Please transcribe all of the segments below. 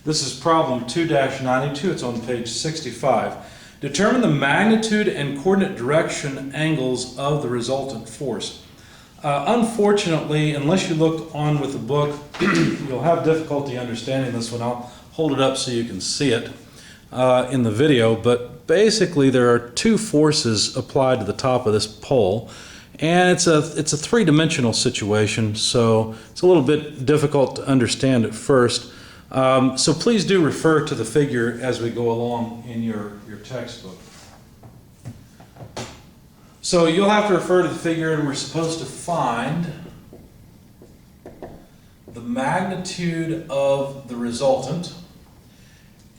This is problem 2-92. It's on page 65. Determine the magnitude and coordinate direction angles of the resultant force. Unfortunately, unless you look on with the book, you'll have difficulty understanding this one. I'll hold it up so you can see it in the video. But basically, there are two forces applied to the top of this pole. And it's a three-dimensional situation, so it's a little bit difficult to understand at first. So please do refer to the figure as we go along in your textbook. So you'll have to refer to the figure, and we're supposed to find the magnitude of the resultant.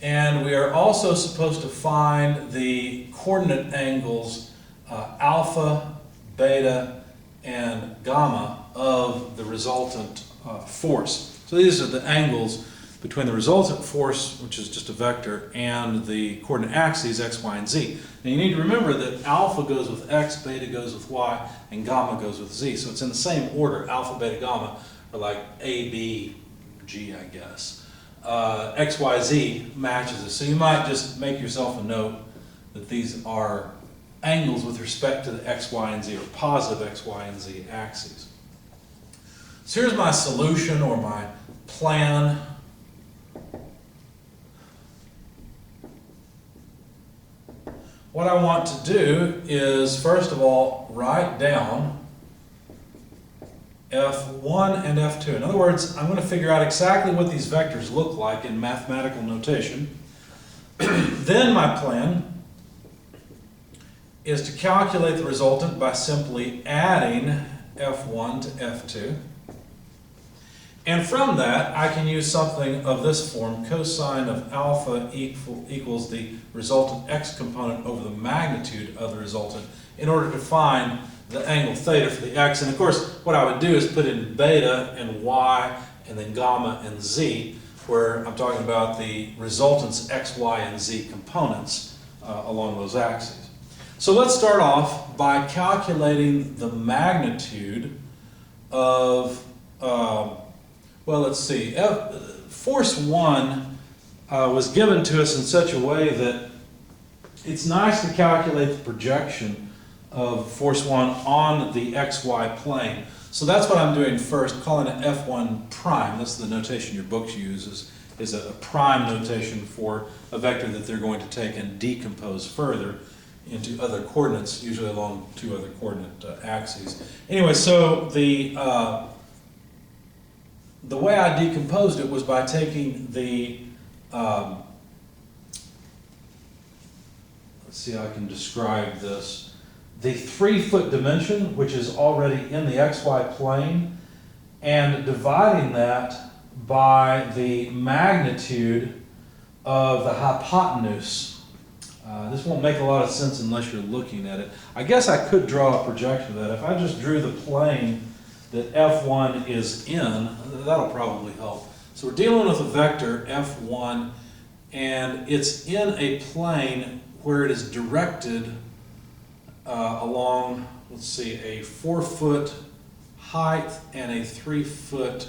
And we are also supposed to find the coordinate angles alpha, beta, and gamma of the resultant force. So these are the angles between the resultant force, which is just a vector, and the coordinate axes, x, y, and z. Now you need to remember that alpha goes with x, beta goes with y, and gamma goes with z. So it's in the same order. Alpha, beta, gamma are like A, B, G, I guess. X, Y, Z matches it. So you might just make yourself a note that these are angles with respect to the x, y, and z, or positive x, y, and z axes. So here's my solution or my plan. What I want to do is, first of all, write down F1 and F2. In other words, I'm going to figure out exactly what these vectors look like in mathematical notation. Then my plan is to calculate the resultant by simply adding F1 to F2. And from that, I can use something of this form. Cosine of alpha equals the resultant x component over the magnitude of the resultant in order to find the angle theta for the x. And of course, what I would do is put in beta and y and then gamma and z, where I'm talking about the resultant's x, y, and z components along those axes. So let's start off by calculating the magnitude of, well, let's see, force 1 was given to us in such a way that it's nice to calculate the projection of force 1 on the xy plane. So that's what I'm doing first, calling it F1 prime. That's the notation your books use, is a prime notation for a vector that they're going to take and decompose further into other coordinates, usually along two other coordinate axes. Anyway, so the way I decomposed it was by taking the, let's see how I can describe this, the 3-foot dimension, which is already in the xy plane, and dividing that by the magnitude of the hypotenuse. This won't make a lot of sense unless you're looking at it. I guess I could draw a projection of that. If I just drew the plane that F1 is in, that'll probably help. So we're dealing with a vector, F1, and it's in a plane where it is directed along, let's see, a 4-foot height and a 3-foot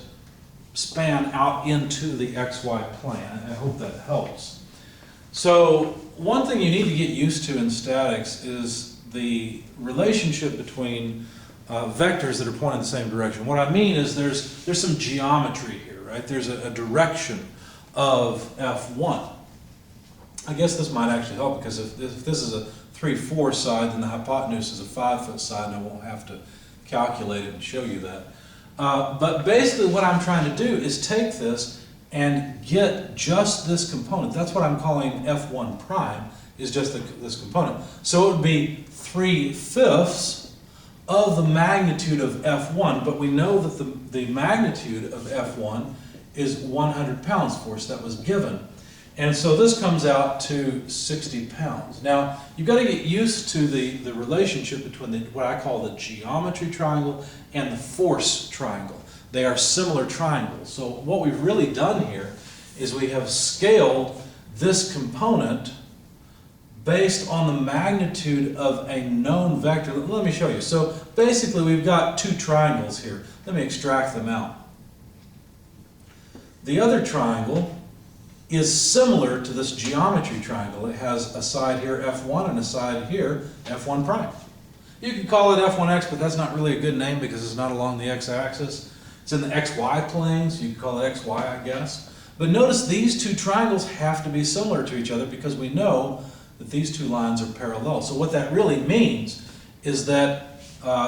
span out into the xy plane. I hope that helps. So one thing you need to get used to in statics is the relationship between vectors that are pointing in the same direction. What I mean is there's some geometry here, right? There's a direction of F1. I guess this might actually help, because if this is a 3-4 side, then the hypotenuse is a 5-foot side, and I won't have to calculate it and show you that. But basically what I'm trying to do is take this and get just this component. That's what I'm calling F1 prime, is just this component. So it would be 3/5 of the magnitude of F1, but we know that the magnitude of F1 is 100 pounds for us. That was given. And so this comes out to 60 pounds. Now, you've got to get used to the relationship between what I call the geometry triangle and the force triangle. They are similar triangles. So what we've really done here is we have scaled this component based on the magnitude of a known vector. Let me show you. So basically we've got two triangles here. Let me extract them out. The other triangle is similar to this geometry triangle. It has a side here, F1, and a side here, F1 prime. You can call it F1x, but that's not really a good name because it's not along the x-axis. It's in the xy planes. You can call it xy, I guess. But notice these two triangles have to be similar to each other because we know that these two lines are parallel. So what that really means is that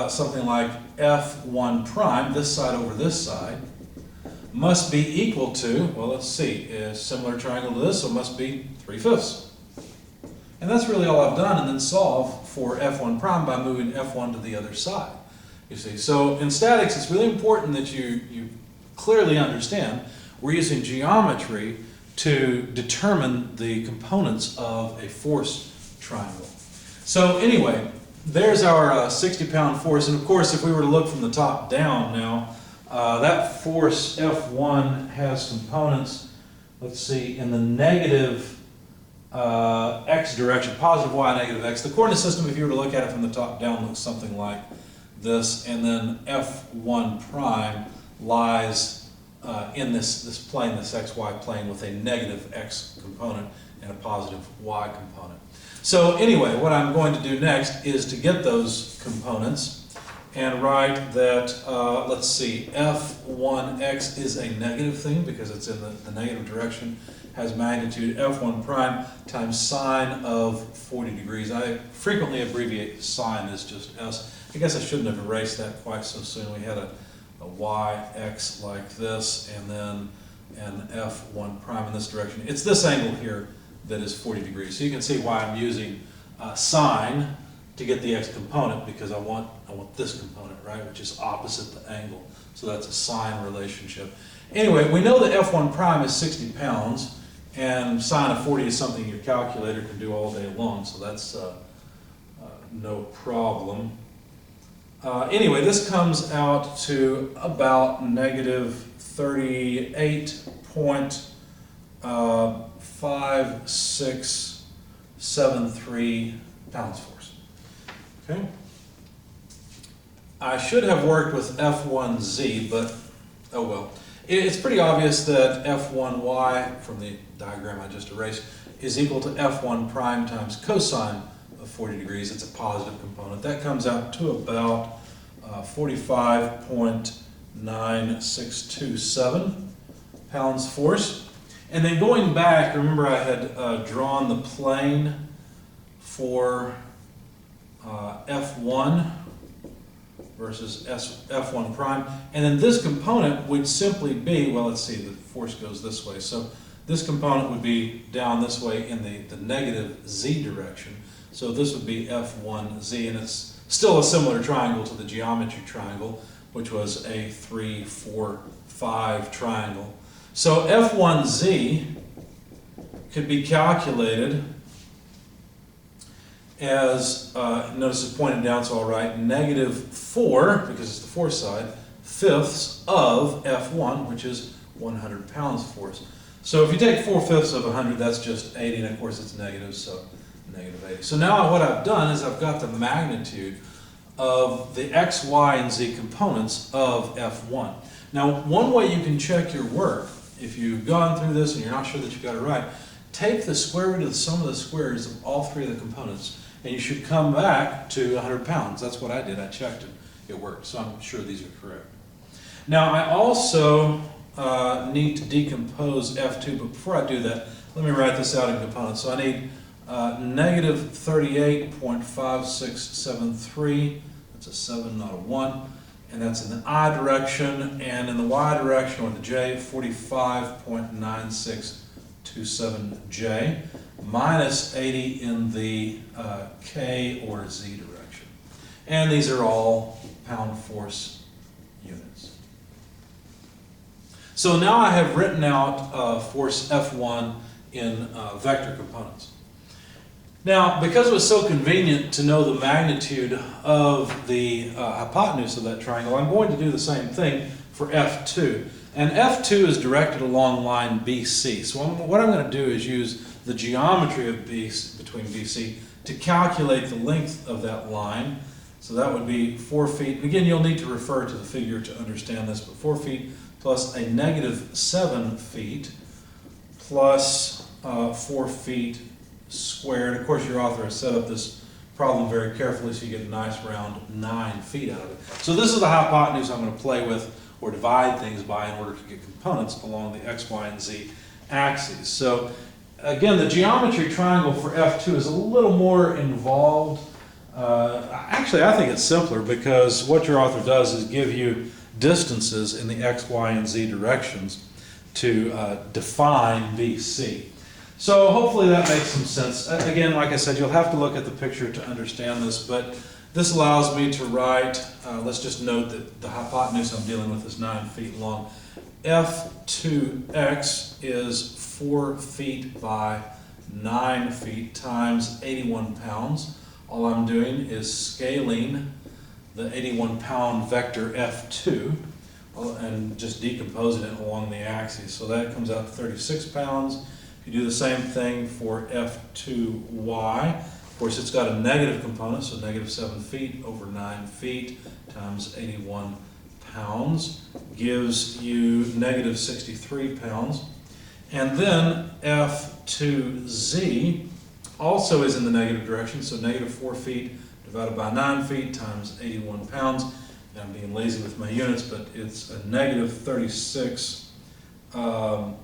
something like F1 prime, this side over this side, must be equal to, well, let's see, a similar triangle to this, so it must be 3/5. And that's really all I've done, and then solve for F1 prime by moving F1 to the other side. You see, so in statics, it's really important that you clearly understand we're using geometry to determine the components of a force triangle. So anyway, there's our 60-pound force, and of course, if we were to look from the top down now, that force F1 has components, let's see, in the negative x direction, positive y, negative x. The coordinate system, if you were to look at it from the top down, looks something like this, and then F1 prime lies in this plane, this xy plane, with a negative x component and a positive y component. So anyway, what I'm going to do next is to get those components and write that, let's see, F1x is a negative thing because it's in the negative direction, has magnitude F1 prime times sine of 40 degrees. I frequently abbreviate sine as just S. I guess I shouldn't have erased that quite so soon. We had a yx like this, and then an F1 prime in this direction. It's this angle here that is 40 degrees. So you can see why I'm using sine to get the x component, because I want this component, right, which is opposite the angle. So that's a sine relationship. Anyway, we know that F1 prime is 60 pounds, and sine of 40 is something your calculator can do all day long, so that's no problem. Anyway, this comes out to about negative 38.5673 pounds force. Okay. I should have worked with F1z, but oh well. It's pretty obvious that F1y, from the diagram I just erased, is equal to F1 prime times cosine of 40 degrees. It's a positive component. That comes out to about 45.9627 pounds force. And then going back, remember I had drawn the plane for F1 versus F1 prime, and then this component would simply be, well, let's see, the force goes this way, so this component would be down this way in the negative z direction, so this would be F1z, and it's still a similar triangle to the geometry triangle, which was a 3, 4, 5 triangle. So F1z could be calculated as, notice it's pointed down, so I'll write negative 4, because it's the force side, fifths of F1, which is 100 pounds force. So if you take 4/5 of 100, that's just 80, and of course it's negative, so negative 80. So now what I've done is I've got the magnitude of the x, y, and z components of F1. Now, one way you can check your work, if you've gone through this and you're not sure that you got it right, take the square root of the sum of the squares of all three of the components, and you should come back to 100 pounds. That's what I did. I checked it. It worked, so I'm sure these are correct. Now, I also need to decompose F2, but before I do that, let me write this out in components. So I need negative 38.5673, that's a 7, not a 1, and that's in the I direction, and in the Y direction, or the J, 45.9627J, minus 80 in the K or Z direction. And these are all pound force units. So now I have written out force F1 in vector components. Now, because it was so convenient to know the magnitude of the hypotenuse of that triangle, I'm going to do the same thing for F2. And F2 is directed along line BC. So what I'm going to do is use the geometry of between BC to calculate the length of that line. So that would be 4 feet. And again, you'll need to refer to the figure to understand this, but 4 feet plus a negative 7 feet plus 4 feet squared. Of course, your author has set up this problem very carefully so you get a nice round 9 feet out of it. So this is the hypotenuse I'm going to play with or divide things by in order to get components along the x, y, and z axes. So again, the geometry triangle for F2 is a little more involved. Actually, I think it's simpler because what your author does is give you distances in the x, y, and z directions to define BC. So hopefully that makes some sense. Again, like I said, you'll have to look at the picture to understand this, but this allows me to write, let's just note that the hypotenuse I'm dealing with is 9 feet long. F2x is 4 feet by 9 feet times 81 pounds. All I'm doing is scaling the 81-pound vector F2 and just decomposing it along the axis. So that comes out to 36 pounds. If you do the same thing for F2y, of course it's got a negative component, so negative 7 feet over 9 feet times 81 pounds gives you negative 63 pounds. And then F2z also is in the negative direction, so negative 4 feet divided by 9 feet times 81 pounds. And I'm being lazy with my units, but it's a negative 36 pound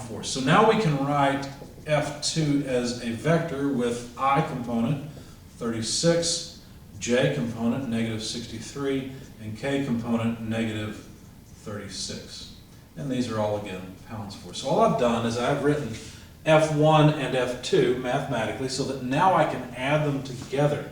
force. So now we can write F2 as a vector with I component 36, J component negative 63, and K component negative 36. And these are all, again, pounds force. So all I've done is I've written F1 and F2 mathematically so that now I can add them together.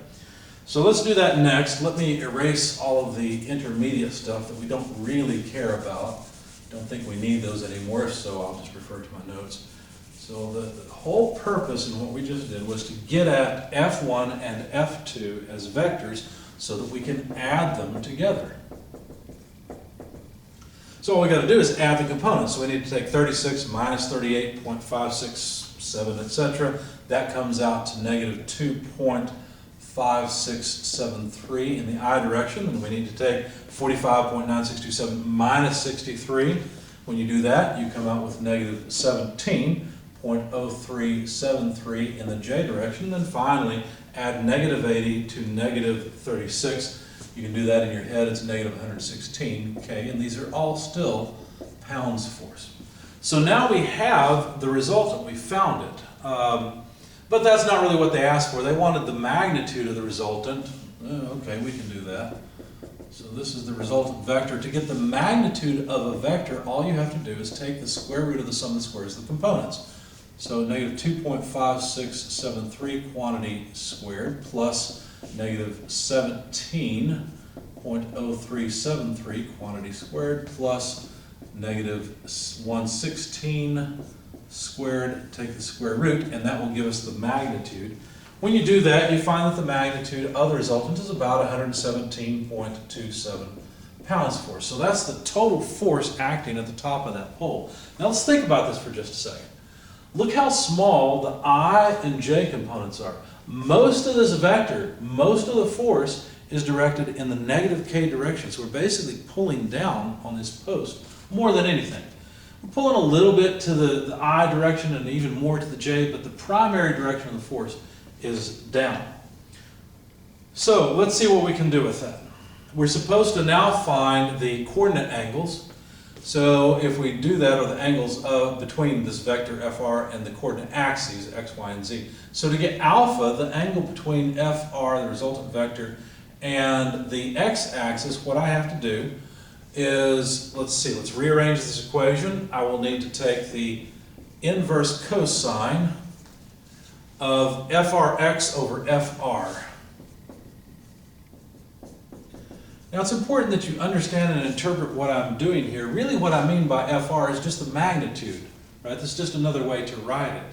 So let's do that next. Let me erase all of the intermediate stuff that we don't really care about. Don't think we need those anymore. If so, I'll just refer to my notes. So the whole purpose in what we just did was to get at F1 and F2 as vectors so that we can add them together. So all we got to do is add the components. So we need to take 36 minus 38.567, etc. That comes out to negative 2.5673 in the I direction, and we need to take 45.9627 minus 63. When you do that, you come out with negative 17.0373 in the J direction. And then finally, add negative 80 to negative 36. You can do that in your head. It's negative 116 K, and these are all still pounds force. So now we have the resultant. We found it. But that's not really what they asked for. They wanted the magnitude of the resultant. Okay, we can do that. So this is the resultant vector. To get the magnitude of a vector, all you have to do is take the square root of the sum of the squares of the components. So negative 2.5673 quantity squared plus negative 17.0373 quantity squared plus negative 116 squared, take the square root, and that will give us the magnitude. When you do that, you find that the magnitude of the resultant is about 117.27 pounds force. So that's the total force acting at the top of that pole. Now let's think about this for just a second. Look how small the I and J components are. Most of this vector, most of the force is directed in the negative K direction. So we're basically pulling down on this post more than anything. We're pulling a little bit to the I direction and even more to the J, but the primary direction of the force is down. So let's see what we can do with that. We're supposed to now find the coordinate angles. So if we do that, or the angles between this vector FR and the coordinate axes, X, Y, and Z. So to get alpha, the angle between FR, the resultant vector, and the x-axis, what I have to do is, let's rearrange this equation. I will need to take the inverse cosine of FRX over FR. Now it's important that you understand and interpret what I'm doing here. Really what I mean by FR is just the magnitude, right? This is just another way to write it.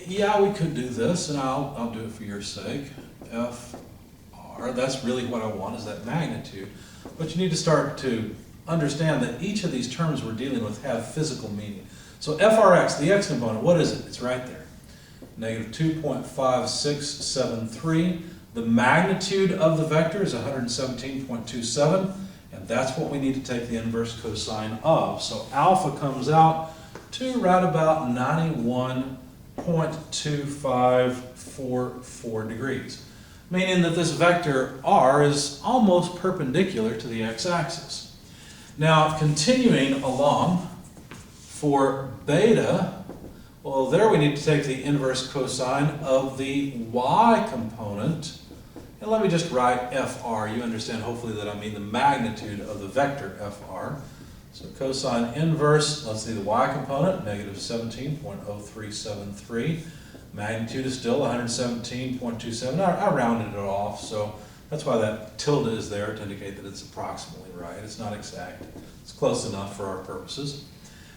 Yeah, we could do this, and I'll do it for your sake. FR, that's really what I want, is that magnitude. But you need to start to understand that each of these terms we're dealing with have physical meaning. So FRX, the x component, what is it? It's right there. Negative 2.5673. The magnitude of the vector is 117.27, and that's what we need to take the inverse cosine of. So alpha comes out to right about 91.2544 degrees, meaning that this vector r is almost perpendicular to the x-axis. Now, continuing along, for beta, well, there we need to take the inverse cosine of the y component. And let me just write FR. You understand hopefully that I mean the magnitude of the vector FR. So cosine inverse, let's see the y component, negative 17.0373. Magnitude is still 117.27. I rounded it off, so that's why that tilde is there to indicate that it's approximately right. It's not exact. It's close enough for our purposes.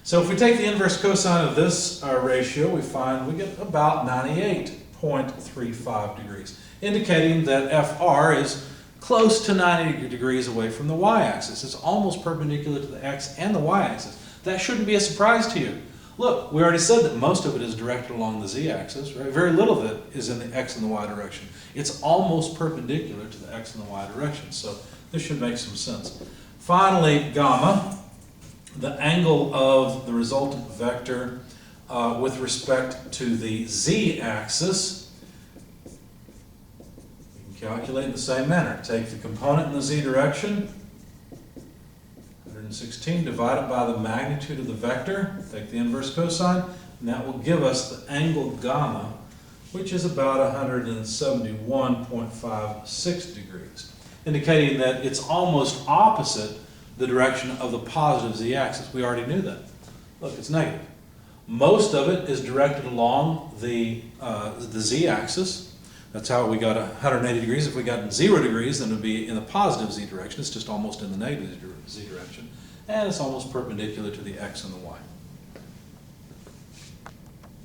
So if we take the inverse cosine of this ratio, we find we get about 98.35 degrees, indicating that FR is close to 90 degrees away from the y-axis. It's almost perpendicular to the x and the y-axis. That shouldn't be a surprise to you. Look, we already said that most of it is directed along the z-axis, right? Very little of it is in the x and the y direction. It's almost perpendicular to the x and the y direction, so this should make some sense. Finally, gamma, the angle of the resultant vector with respect to the z-axis. Calculate in the same manner. Take the component in the z direction, 116, divide it by the magnitude of the vector, take the inverse cosine, and that will give us the angle gamma, which is about 171.56 degrees, indicating that it's almost opposite the direction of the positive z-axis. We already knew that. Look, it's negative. Most of it is directed along the z-axis. That's how we got 180 degrees. If we got 0 degrees, then it would be in the positive z direction. It's just almost in the negative z direction. And it's almost perpendicular to the x and the y.